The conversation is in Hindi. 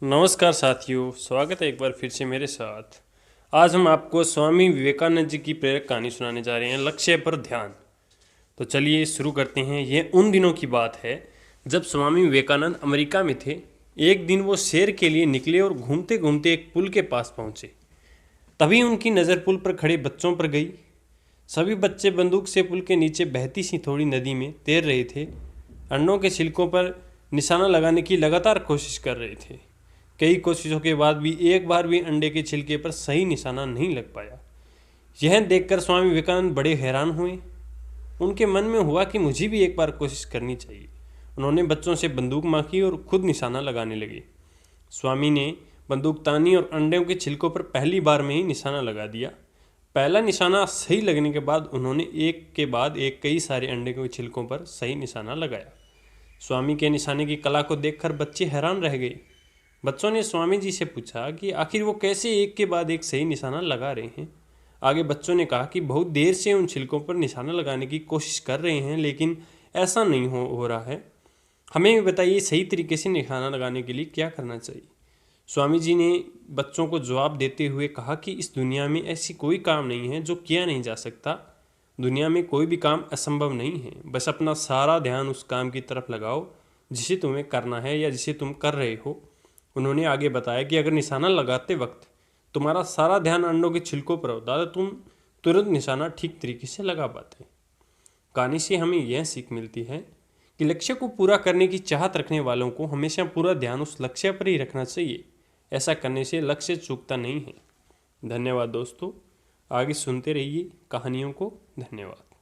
नमस्कार साथियों, स्वागत है एक बार फिर से मेरे साथ। आज हम आपको स्वामी विवेकानंद जी की प्रेरक कहानी सुनाने जा रहे हैं, लक्ष्य पर ध्यान। तो चलिए शुरू करते हैं। ये उन दिनों की बात है जब स्वामी विवेकानंद अमेरिका में थे। एक दिन वो सैर के लिए निकले और घूमते घूमते एक पुल के पास पहुंचे। तभी उनकी नज़र पुल पर खड़े बच्चों पर गई। सभी बच्चे बंदूक से पुल के नीचे बहती सी थोड़ी नदी में तैर रहे थे। अंडों के छिलकों पर निशाना लगाने की लगातार कोशिश कर रहे थे। कई कोशिशों के बाद भी एक बार भी अंडे के छिलके पर सही निशाना नहीं लग पाया। यह देखकर स्वामी विवेकानंद बड़े हैरान हुए। उनके मन में हुआ कि मुझे भी एक बार कोशिश करनी चाहिए। उन्होंने बच्चों से बंदूक मांगी और खुद निशाना लगाने लगे। स्वामी ने बंदूक तानी और अंडों के छिलकों पर पहली बार में ही निशाना लगा दिया। पहला निशाना सही लगने के बाद उन्होंने एक के बाद एक कई सारे अंडे के छिलकों पर सही निशाना लगाया। स्वामी के निशाने की कला को देखकर बच्चे हैरान रह गए। बच्चों ने स्वामी जी से पूछा कि आखिर वो कैसे एक के बाद एक सही निशाना लगा रहे हैं। आगे बच्चों ने कहा कि बहुत देर से उन छिलकों पर निशाना लगाने की कोशिश कर रहे हैं, लेकिन ऐसा नहीं हो रहा है। हमें भी बताइए, सही तरीके से निशाना लगाने के लिए क्या करना चाहिए। स्वामी जी ने बच्चों को जवाब देते हुए कहा कि इस दुनिया में ऐसी कोई काम नहीं है जो किया नहीं जा सकता। दुनिया में कोई भी काम असंभव नहीं है। बस अपना सारा ध्यान उस काम की तरफ लगाओ जिसे तुम्हें करना है या जिसे तुम कर रहे हो। उन्होंने आगे बताया कि अगर निशाना लगाते वक्त तुम्हारा सारा ध्यान अंडों के छिलकों पर होता तो तुम तुरंत निशाना ठीक तरीके से लगा पाते। कहानी से हमें यह सीख मिलती है कि लक्ष्य को पूरा करने की चाहत रखने वालों को हमेशा पूरा ध्यान उस लक्ष्य पर ही रखना चाहिए। ऐसा करने से लक्ष्य चूकता नहीं है। धन्यवाद दोस्तों, आगे सुनते रहिए कहानियों को। धन्यवाद।